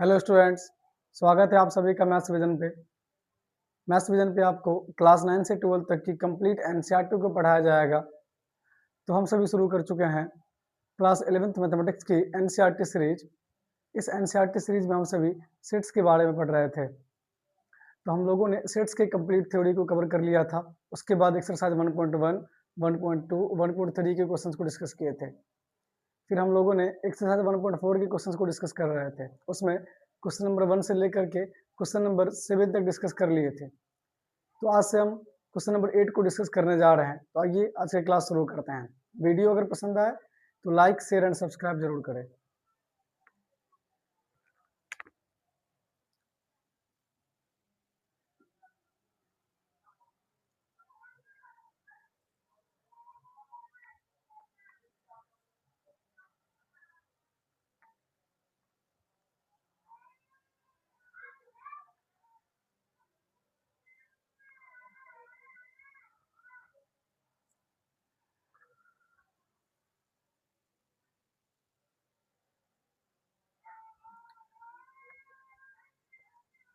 Hello students, स्वागत है आप सभी का मैथ्स विजन पे। मैथ्स विजन पे आपको क्लास 9 से 12 तक की कंप्लीट एनसीईआरटी को पढ़ाया जाएगा। तो हम सभी शुरू कर चुके हैं क्लास 11th मैथमेटिक्स की एनसीईआरटी सीरीज। इस एनसीईआरटी सीरीज में हम सभी सेट्स के बारे में पढ़ रहे थे। तो हम लोगों ने सेट्स के कंप्लीट थ्योरी को कवर कर लिया था। उसके बाद एक्सरसाइज 1.1, 1.2, 1.3 के क्वेश्चंस को डिस्कस किए थे। फिर हम लोगों ने एक्सरसाइज 1.4 के क्वेश्चंस को डिस्कस कर रहे थे। उसमें क्वेश्चन नंबर 1 से लेकर के क्वेश्चन नंबर 7 तक डिस्कस कर लिए थे। तो आज से हम क्वेश्चन नंबर 8 को डिस्कस करने जा रहे हैं। तो आइए आज की क्लास शुरू करते हैं। वीडियो अगर पसंद आए तो लाइक, शेयर एंड सब्सक्राइब जरूर करें।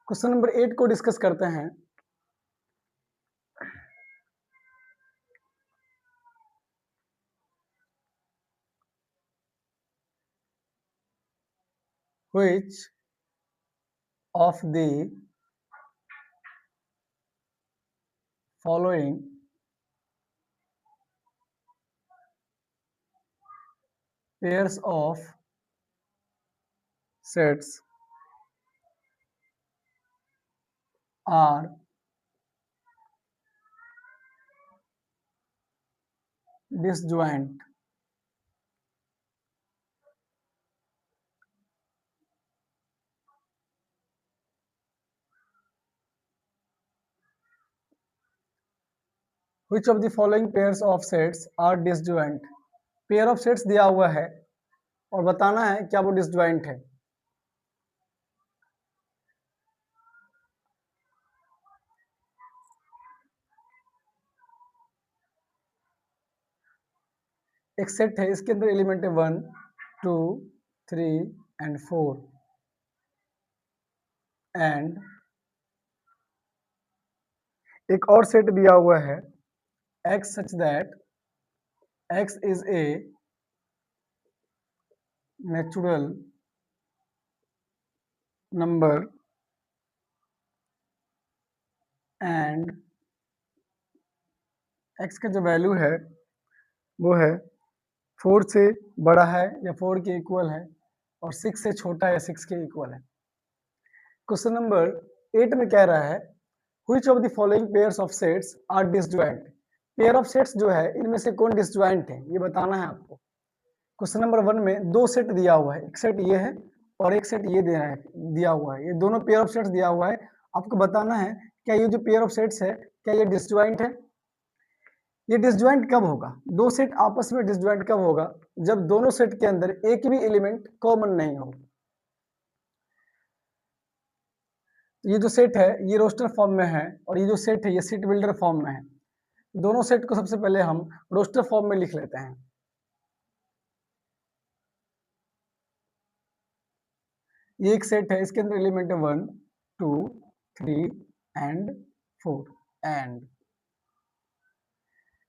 क्वेश्चन नंबर 8 को डिस्कस करते हैं। Which of the following pairs of sets are disjoint? Which of the following pairs of sets are disjoint? Pair of sets दिया हुआ है और बताना है क्या वो डिसजॉइंट है। एक सेट है, इसके अंदर एलिमेंट है 1, 2, 3 एंड 4 एंड एक और सेट दिया हुआ है x such that x is a natural number and x का जो वैल्यू है वो है 4 से बड़ा है या 4 के इक्वल है और 6 से छोटा या 6 के इक्वल है। क्वेश्चन नंबर 8 में कह रहा है which of the following pairs of sets are disjoint? Pair of sets जो है इनमें से कौन डिसजॉइंट है ये बताना है आपको। क्वेश्चन नंबर 1 में दो सेट दिया हुआ है, एक सेट ये है और एक सेट ये दिया हुआ है। ये दोनों पेयर ऑफ सेट्स दिया हुआ है। आपको बताना है क्या ये जो पेयर ऑफ सेट्स है क्या ये डिसजॉइंट है। ये डिसजॉइंट कब होगा? दो सेट आपस में डिसजॉइंट कब होगा? जब दोनों सेट के अंदर एक भी एलिमेंट कॉमन नहीं हो। तो ये जो सेट है ये रोस्टर फॉर्म में है और ये जो सेट है ये सेट बिल्डर फॉर्म में है। दोनों सेट को सबसे पहले हम रोस्टर फॉर्म में लिख लेते हैं। ये एक सेट है, इसके अंदर एलिमेंट है 1, 2, 3 एंड 4 एंड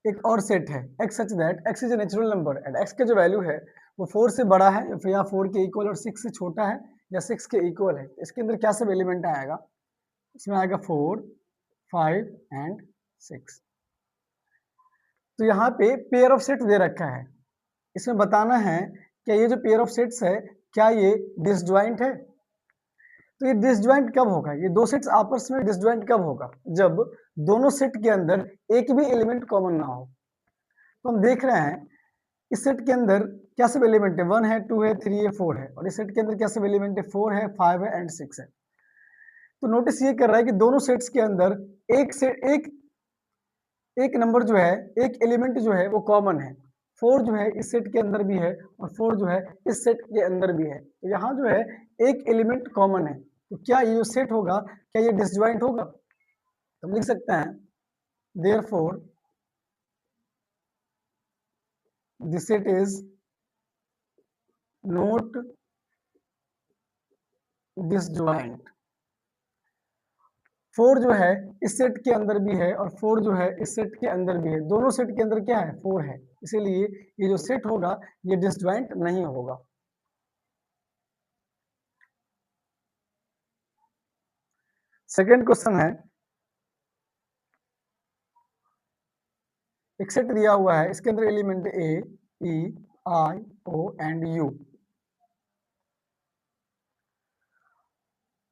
एक और सेट है x such that x is a natural number and x का जो वैल्यू है वो 4 से बड़ा है या फिर या 4 के इक्वल और 6 से छोटा है या 6 के इक्वल है। इसके अंदर क्या सब एलिमेंट आएगा? इसमें आएगा 4, 5 एंड 6। तो यहाँ पे पेयर ऑफ सेट दे रखा है, इसमें बताना है क्या ये जो पेयर ऑफ सेट्स है क्या ये डिसजॉइंट है। तो ये डिसजॉइंट कब होगा? ये दो सेट्स आपस में डिसजॉइंट कब होगा? जब दोनों सेट के अंदर एक भी एलिमेंट कॉमन ना हो। तो हम देख रहे हैं इस सेट के अंदर क्या सब एलिमेंट है? 1 है, 2 है, 3 है, 4 है और इस सेट के अंदर क्या सब एलिमेंट है? 4 है, 5 है एंड 6 है। तो नोटिस ये कर रहा है कि दोनों सेट्स के अंदर एक नंबर जो है, एक एलिमेंट जो है वो कॉमन है। 4 जो है इस सेट के अंदर भी है और 4 जो है इस सेट के अंदर भी है। तो यहाँ जो है एक एलिमेंट कॉमन है। तो क्या ये जो सेट होगा क्या ये डिसजॉइंट होगा? तो हम लिख सकते हैं therefore the set is not disjoint. 4 जो है इस सेट के अंदर भी है और 4 जो है इस सेट के अंदर भी है, दोनों सेट के अंदर क्या है 4 है, इसीलिए ये जो सेट होगा ये डिसजॉइंट नहीं होगा। सेकंड क्वेश्चन है, एक सेट दिया हुआ है, इसके अंदर element A, E, I, O and U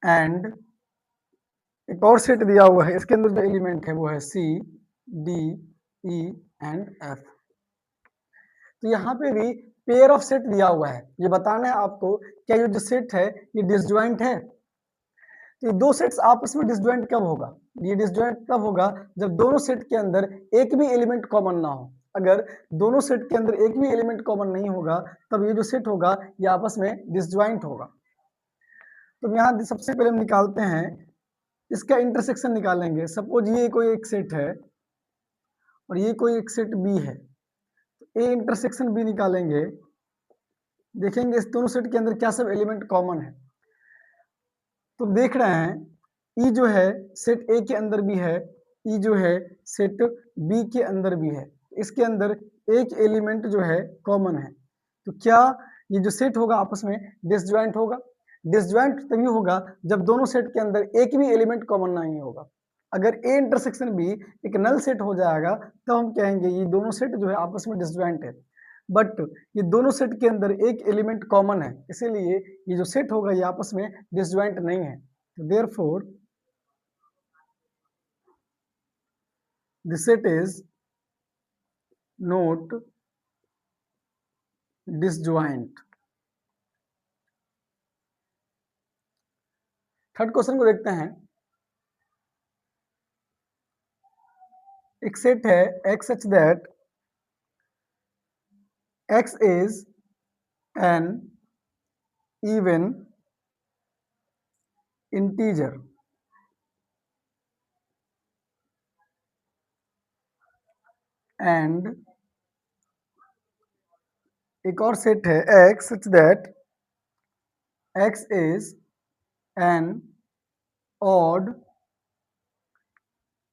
and एक और सेट दिया हुआ है, इसके अंदर जो एलिमेंट है वो है सी, डी, ई एंड एफ। तो यहाँ पे भी पेयर ऑफ सेट दिया हुआ है, ये बताना है आपको क्या ये जो सेट है ये डिसजॉइंट है। तो ये दो सेट्स आपस में डिसजॉइंट कब होगा, ये डिसजॉइंट तब होगा जब दोनों सेट के अंदर एक भी एलिमेंट कॉमन ना हो। अगर दोनों सेट के अंदर एक भी एलिमेंट कॉमन नहीं होगा तब ये जो सेट होगा ये आपस में डिसजॉइंट होगा। तो यहाँ सबसे पहले हम निकालते हैं इसका इंटरसेक्शन निकालेंगे। सपोज ये कोई एक सेट है और ये कोई एक सेट बी है, तो ए इंटरसेक्शन बी निकालेंगे, देखेंगे इस दोनों सेट के अंदर क्या सब एलिमेंट कॉमन है। तो देख रहे हैं ई जो है सेट ए के अंदर भी है, ई जो है सेट बी के अंदर भी है, इसके अंदर एक एलिमेंट जो है कॉमन है। तो क्या ये जो सेट होगा आपस में डिसजॉइंट होगा? डिसजॉइंट तभी होगा जब दोनों सेट के अंदर एक भी एलिमेंट कॉमन नहीं होगा। अगर ए इंटरसेक्शन बी एक नल सेट हो जाएगा तो हम कहेंगे ये दोनों सेट जो है आपस में डिसजॉइंट है। बट ये दोनों सेट के अंदर एक एलिमेंट कॉमन है, इसीलिए ये जो सेट होगा ये आपस में डिसजॉइंट नहीं है। तो therefore the set is not disjoint. Third question को देखते हैं। एक सेट है x such that x is an even integer and एक और सेट है x such that x is an odd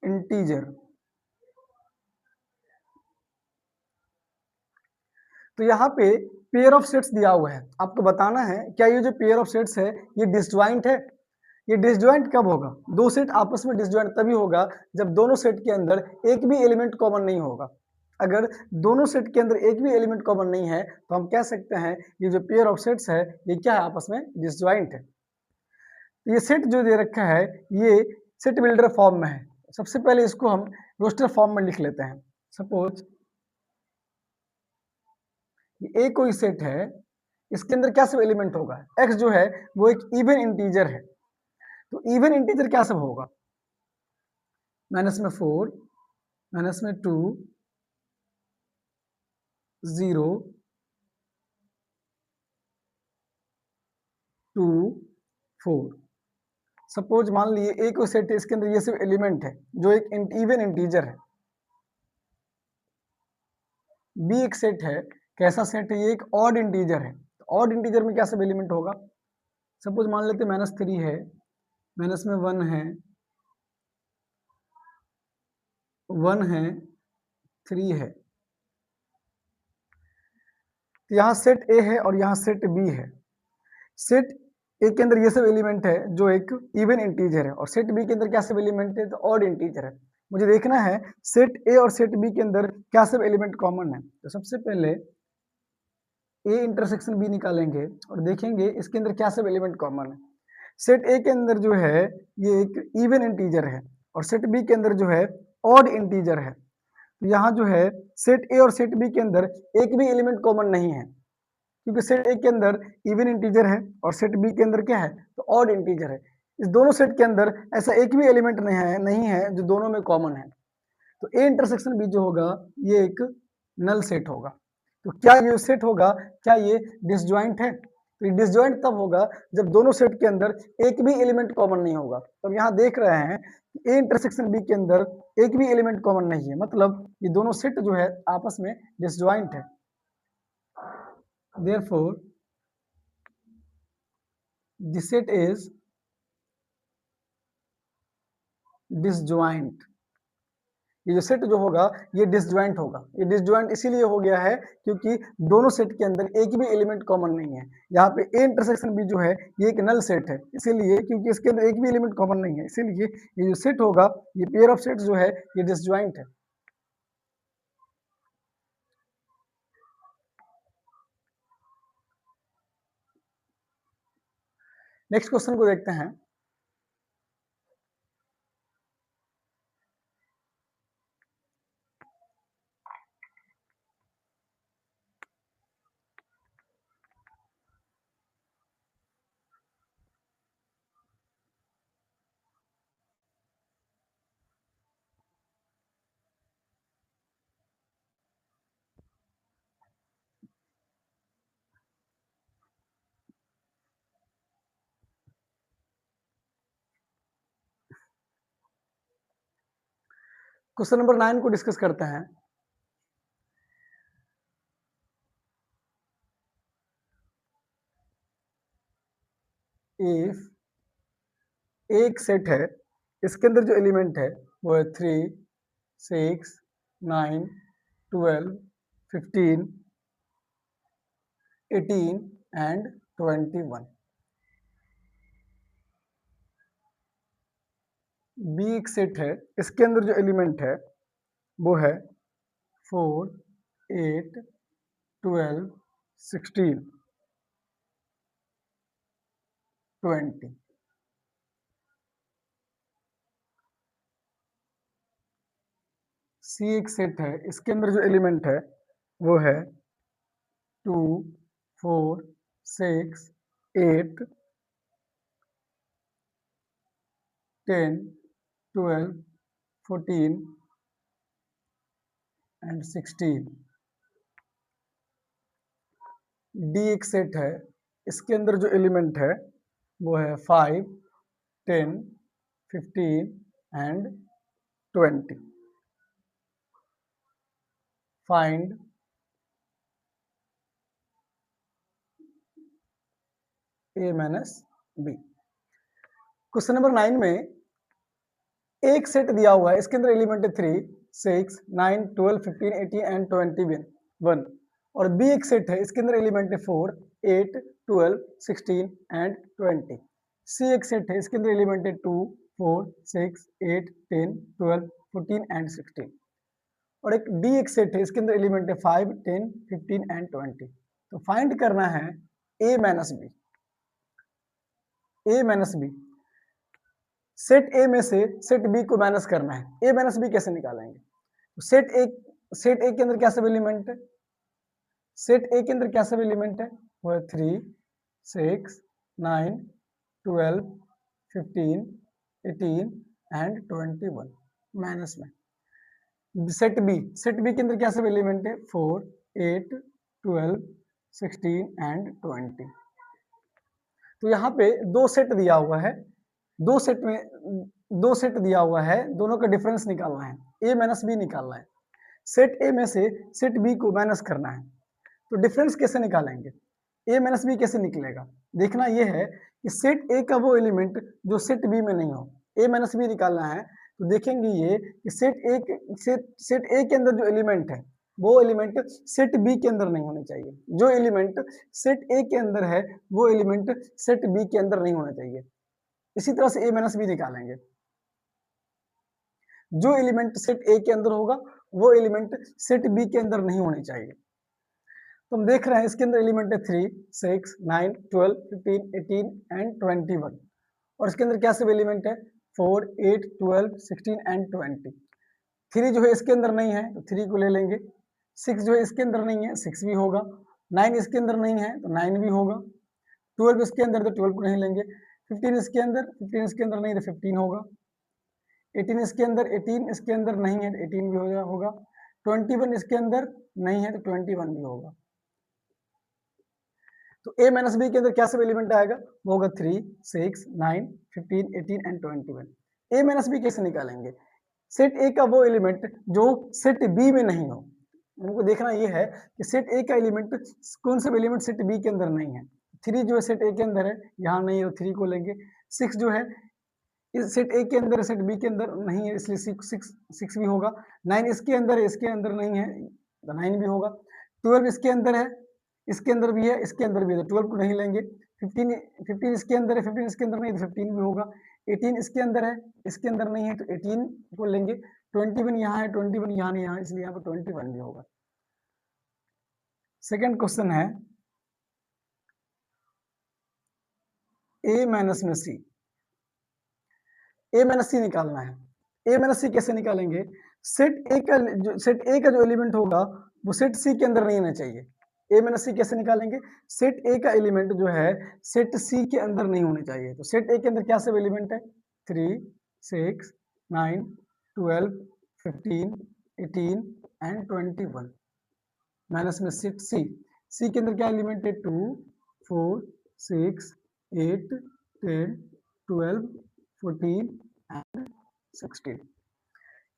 integer। तो यहाँ पे पेयर ऑफ सेट्स दिया हुआ है, आपको बताना है क्या ये जो पेयर ऑफ सेट्स है ये डिसजॉइंट है। ये डिसजॉइंट कब होगा? दो सेट आपस में डिसजॉइंट तभी होगा जब दोनों सेट के अंदर एक भी एलिमेंट कॉमन नहीं होगा। अगर दोनों सेट के अंदर एक भी एलिमेंट कॉमन नहीं है तो हम कह सकते हैं ये जो पेयर ऑफ सेट्स है ये क्या है, आपस में डिसजॉइंट है। ये सेट जो दे रखा है ये सेट बिल्डर फॉर्म में है। सबसे पहले इसको हम रोस्टर फॉर्म में लिख लेते हैं। सपोज ए कोई सेट है, इसके अंदर क्या सब एलिमेंट होगा, x जो है वो एक इवन इंटीजर है। तो इवन इंटीजर क्या सब होगा, माइनस में 4, माइनस में 2, 0, 2, 4। सपोज मान लिए एक कोई सेट है, इसके अंदर ये सब एलिमेंट है जो एक इवन इंटीजर है। बी एक सेट है, कैसा सेट है, ये एक ऑड इंटीजर है। तो ऑड इंटीजर में क्या सब एलिमेंट होगा, सपोज मान लेते -3 है, माइनस में 1 है, 1 है, 3 है। तो यहाँ सेट ए है और यहाँ सेट बी है। सेट ए के अंदर ये सब एलिमेंट है जो एक इवन इंटीजर है और सेट बी के अंदर क्या सब एलिमेंट है, तो ऑड इंटीजर है। मुझे देखना है सेट ए और सेट बी के अंदर क्या सब एलिमेंट कॉमन है। तो सबसे पहले ए इंटरसेक्शन बी निकालेंगे और देखेंगे इसके अंदर क्या सब एलिमेंट कॉमन है। सेट ए के अंदर जो है ये एक इवन इंटीजर है और सेट बी के अंदर जो है ऑड इंटीजर है। तो यहाँ जो है सेट ए और सेट बी के अंदर एक भी एलिमेंट कॉमन नहीं है, क्योंकि सेट ए के अंदर इवन इंटीजर है और सेट बी के अंदर क्या है, तो ऑड इंटीजर है। इस दोनों सेट के अंदर ऐसा एक भी एलिमेंट नहीं है जो दोनों में कॉमन है। तो ए इंटरसेक्शन बी जो होगा ये एक नल सेट होगा। तो क्या ये सेट होगा, क्या ये डिसजॉइंट है? तो ये डिसजॉइंट तब होगा जब दोनों सेट के अंदर एक भी एलिमेंट कॉमन नहीं होगा। तो अब यहाँ देख रहे हैं कि ए इंटरसेक्शन बी के अंदर एक भी एलिमेंट कॉमन नहीं है, मतलब ये दोनों सेट जो है आपस में डिसजॉइंट है। Therefore, the set is disjoint. ये जो सेट जो होगा ये डिसजॉइंट होगा। ये डिसजॉइंट इसीलिए हो गया है क्योंकि दोनों सेट के अंदर एक भी एलिमेंट कॉमन नहीं है। यहाँ पे ए इंटरसेक्शन बी जो है ये एक नल सेट है, इसीलिए क्योंकि इसके अंदर एक भी एलिमेंट कॉमन नहीं है, इसीलिए ये जो सेट होगा, ये पेयर ऑफ सेट जो है ये डिसजॉइंट है। नेक्स्ट क्वेश्चन को देखते हैं। क्वेश्चन नंबर 9 को डिस्कस करते हैं। इफ एक सेट है, इसके अंदर जो एलिमेंट है वो है 3, 6, 9, 12, 15, 18 एंड 21। बी एक सेट है, इसके अंदर जो एलिमेंट है वो है 4, 8, 12, 16, 20। सी एक सेट है, इसके अंदर जो एलिमेंट है वो है 2, 4, 6, 8, 10, 12, 14 एंड 16। डी एक सेट है, इसके अंदर जो एलिमेंट है वो है 5, 10, 15 and 20। Find A minus B. Question number 9 में एक सेट दिया हुआ है, इसके अंदर एलिमेंट है 3, 6, 9, 12, 15, 18 एंड 21। और बी एक सेट है, इसके अंदर एलिमेंट है 4, 8, 12, 16 एंड 20। सी एक सेट है, इसके अंदर एलिमेंट है 2, 4, 6, 8, 10, 12, 14 एंड 16। और एक डी एक सेट है, इसके अंदर एलिमेंट है 5, 10, 15 एंड 20। तो फाइंड करना है A minus B. A minus B, set A में से सेट बी को माइनस करना है। ए माइनस बी कैसे निकालेंगे? सेट ए के अंदर क्या सब एलिमेंट है? सेट ए के अंदर क्या सब एलिमेंट है? वो है 3, 6, 9, 12, 15, 18 एंड 21 माइनस में। सेट बी के अंदर क्या सब एलिमेंट है? 4, 8, 12, 16 एंड 20। तो यहाँ पे दो सेट दिया हुआ है, दो सेट दिया हुआ है, दोनों का डिफरेंस निकालना है, ए माइनस बी निकालना है। सेट ए में से सेट बी को माइनस करना है। तो डिफरेंस कैसे निकालेंगे? ए माइनस बी कैसे निकलेगा? देखना यह है कि सेट ए का वो एलिमेंट जो सेट बी में नहीं हो। ए माइनस बी निकालना है तो देखेंगे ये कि सेट ए के अंदर जो एलिमेंट है वो एलिमेंट सेट बी के अंदर नहीं होने चाहिए। जो एलिमेंट सेट ए के अंदर है वो एलिमेंट सेट बी के अंदर नहीं होना चाहिए। इसी तरह से ए माइनस बी निकालेंगे। जो एलिमेंट सेट ए के अंदर होगा वो एलिमेंट सेट बी के अंदर नहीं होने चाहिए। तो हम देख रहे हैं इसके अंदर एलिमेंट है 3, 6, 9, 12, 15, 18 एंड 21। और इसके अंदर क्या सब एलिमेंट है? 4, 8, 12, 16 एंड 20। 3 जो है इसके अंदर नहीं है तो 3 को ले लेंगे। 6 जो है इसके अंदर नहीं है, 6 भी होगा। 9 इसके अंदर नहीं है तो 9 भी होगा। 12 इसके अंदर तो 12 को नहीं लेंगे। 15 इसके अंदर नहीं तो 15 होगा। 18 इसके अंदर नहीं है तो 18 भी होगा। 21 इसके अंदर नहीं है तो 21 भी होगा। तो a माइनस बी के अंदर क्या सब एलिमेंट आएगा? वो होगा 3, 6, 9, 15, 18 एंड 21। a माइनस बी कैसे निकालेंगे? सेट ए का वो एलिमेंट जो सेट बी में नहीं हो। हमको देखना ये है कि सेट ए का एलिमेंट कौन सा एलिमेंट सेट बी के अंदर नहीं है। 3 जो है सेट ए के अंदर है, यहाँ नहीं है तो 3 को लेंगे। 6 जो है इस सेट ए के अंदर है, सेट बी के अंदर नहीं है, इसलिए 6 भी होगा। 9 इसके अंदर है, इसके अंदर नहीं है, तो 9 भी होगा। 12 इसके अंदर है, इसके अंदर भी है, इसके अंदर भी है, तो 12 को नहीं लेंगे। 15 इसके अंदर है, 15 इसके अंदर नहीं है, तो 15 भी होगा। 18 इसके अंदर है, इसके अंदर नहीं है, तो 18 को लेंगे। 21 यहाँ है, 21 यहाँ नहीं, यहाँ इसलिए यहाँ पर 21 भी होगा। सेकेंड क्वेश्चन है ए माइनस में सी। ए माइनस सी निकालना है। ए माइनस सी कैसे निकालेंगे? सेट ए का जो एलिमेंट होगा वो सेट सी के अंदर नहीं होना चाहिए। ए माइनस सी कैसे निकालेंगे? सेट ए का एलिमेंट जो है सेट सी के अंदर नहीं होने चाहिए। तो सेट ए के अंदर क्या सब एलिमेंट है? 3, 6, 9, 12, 15, 18 एंड 21 माइनस में सेट सी। सी के अंदर क्या एलिमेंट है? 2, 4, 6, 8, 10, 12, 14 एंड 16।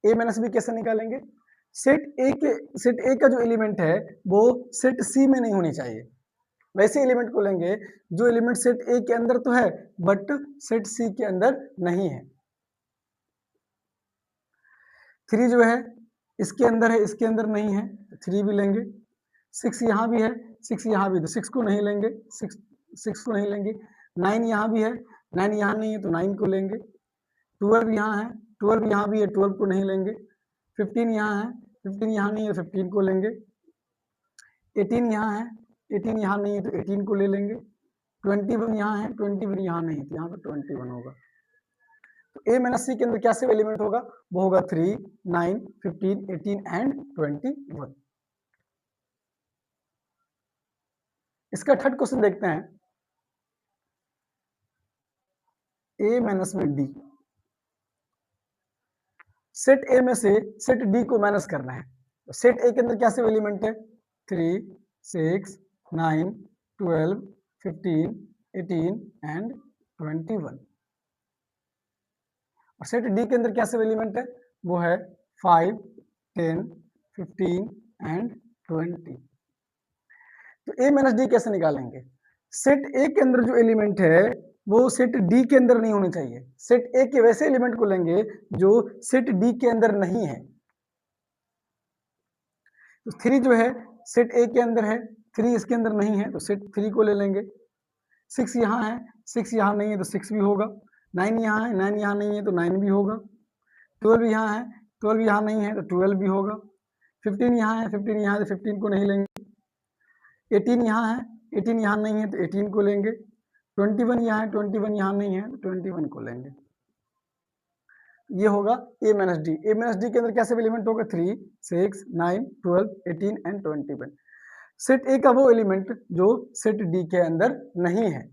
ए माइनस बी कैसे निकालेंगे? सेट ए का जो एलिमेंट है वो सेट सी में नहीं होनी चाहिए। वैसे एलिमेंट को लेंगे जो एलिमेंट सेट ए के अंदर तो है बट सेट सी के अंदर नहीं है। 3 जो है इसके अंदर है, इसके अंदर नहीं है, 3 भी लेंगे। 6 यहाँ भी है, 6 यहाँ भी, तो 6 को नहीं लेंगे, 6 को नहीं लेंगे। 9 यहाँ भी है, 9 यहाँ नहीं है, तो 9 को लेंगे। 12 यहाँ है, 12 यहाँ भी है, 12 को नहीं लेंगे। 15 यहाँ है, 15 यहाँ नहीं है, 15 को लेंगे। 18 यहाँ है, 18 यहाँ नहीं है, तो 18 को ले लेंगे। 21 यहाँ है, 21 यहाँ नहीं है, तो यहाँ पर 21 होगा। तो ए माइनस सी के अंदर क्या से एलिमेंट होगा? वो होगा 3, 9, 15, 18 एंड 21। इसका थर्ड क्वेश्चन देखते हैं। ए माइनस में डी। सेट ए में से सेट डी को माइनस करना है। तो सेट ए के अंदर क्या से एलिमेंट है? 3, 6, 9, 12, 15, 18 एंड 21। और सेट डी के अंदर क्या सब एलिमेंट है? वो है 5, 10, 15 एंड 20। तो ए माइनस डी कैसे निकालेंगे? सेट ए के अंदर जो एलिमेंट है वो सेट डी के अंदर नहीं होने चाहिए। सेट ए के वैसे एलिमेंट को लेंगे जो सेट डी के अंदर नहीं है। तो 3 जो है सेट ए के अंदर है, 3 इसके अंदर नहीं है, तो सेट 3 को ले लेंगे। 6 यहाँ है, 6 यहाँ नहीं है, तो 6 भी होगा। 9 यहाँ है, 9 यहाँ नहीं है, तो 9 भी होगा। 12 यहाँ है, 12 यहाँ नहीं है, तो 12 भी होगा। 15 यहाँ है, 15 यहाँ है, तो 15 को नहीं लेंगे। 18 यहाँ है, 18 यहाँ नहीं है, तो 18 को लेंगे। 21 यहाँ है, 21 यहाँ नहीं है, तो 21 को लेंगे। ये होगा ए माइनस डी। ए माइनस डी के अंदर कैसे एलिमेंट होगा? 3, 6, 9, 12, 18 एंड 21। सेट ए का वो एलिमेंट जो सेट डी के अंदर नहीं है।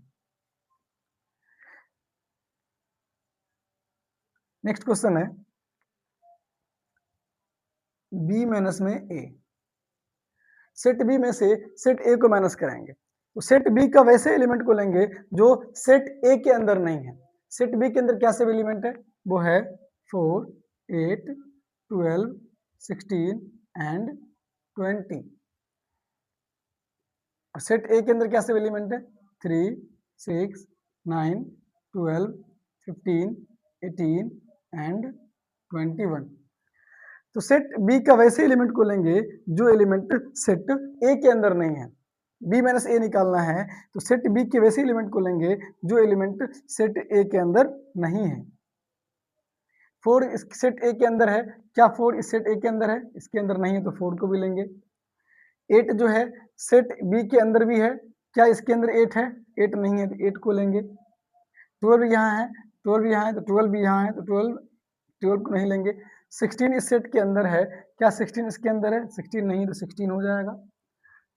नेक्स्ट क्वेश्चन है बी माइनस में ए। सेट बी में से सेट ए को माइनस कराएंगे। तो सेट बी का वैसे एलिमेंट को लेंगे जो सेट ए के अंदर नहीं है। सेट बी के अंदर क्या सब एलिमेंट है? वो है 4, 8, 12, 16 एंड 20। और सेट ए के अंदर क्या सब एलिमेंट है? 3, 6, 9, 12, 15, 18 एंड 21। तो सेट बी का वैसे एलिमेंट को लेंगे जो एलिमेंट सेट ए के अंदर नहीं है। बी माइनस ए निकालना है तो सेट बी के वैसे एलिमेंट को लेंगे जो एलिमेंट सेट ए के अंदर नहीं है। 4 इस सेट ए के अंदर है, क्या 4 इस सेट ए के अंदर है? इसके अंदर नहीं है, तो 4 को भी लेंगे। 8 जो है सेट बी के अंदर भी है, क्या इसके अंदर 8 है? 8 नहीं है, तो 8 को लेंगे। 12 यहाँ है, 12 यहाँ है, तो 12 भी यहाँ है, तो 12 को नहीं लेंगे। 16 इस सेट के अंदर है, क्या 16 इसके अंदर है? 16 नहीं, तो 16 हो जाएगा।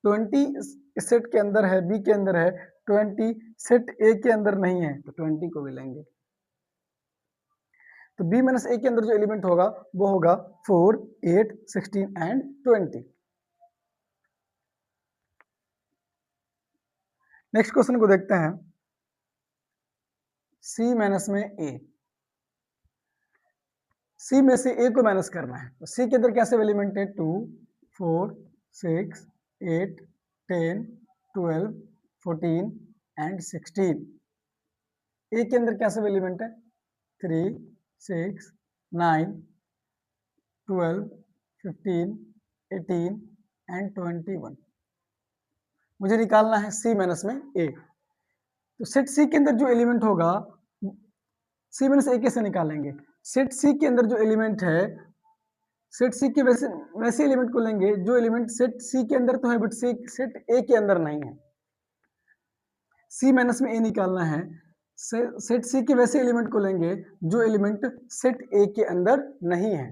20 इस सेट के अंदर है, बी के अंदर है, 20 सेट ए के अंदर नहीं है, तो 20 को भी लेंगे। तो बी माइनस ए के अंदर जो एलिमेंट होगा वो होगा 4, 8, 16 एंड 20। नेक्स्ट क्वेश्चन को देखते हैं सी माइनस में ए। सी में से ए को माइनस करना है। तो सी के अंदर कैसे एलिमेंट है? 2, 4, 6, 8, 10, 12, 14 एंड 16। ए के अंदर क्या सब एलिमेंट है? 3, 6, 9, 12, 15, 18 एंड 21। मुझे निकालना है सी माइनस में ए। तो सेट सी के अंदर जो एलिमेंट होगा, सी माइनस ए कैसे निकालेंगे? सेट सी के अंदर जो एलिमेंट है, सेट सी के वैसे एलिमेंट को लेंगे जो एलिमेंट सेट सी के अंदर तो है बट सेट ए के अंदर नहीं है। सी माइनस में ए निकालना है, सेट सी के वैसे एलिमेंट को लेंगे जो एलिमेंट सेट ए के अंदर नहीं है।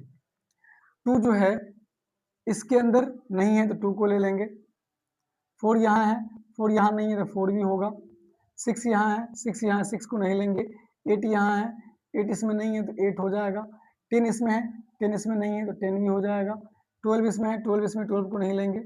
2 जो है इसके अंदर नहीं है तो 2 को ले लेंगे। 4 यहाँ है, 4 यहाँ नहीं है तो 4 भी होगा। 6 यहाँ है, 6 यहाँ 6 को नहीं लेंगे। 8 यहाँ है, 8 इसमें नहीं है तो 8 हो जाएगा। 10 इसमें है, 10 इसमें नहीं है तो 10 भी हो जाएगा। 12 इसमें है, 12 इसमें 12 को नहीं लेंगे।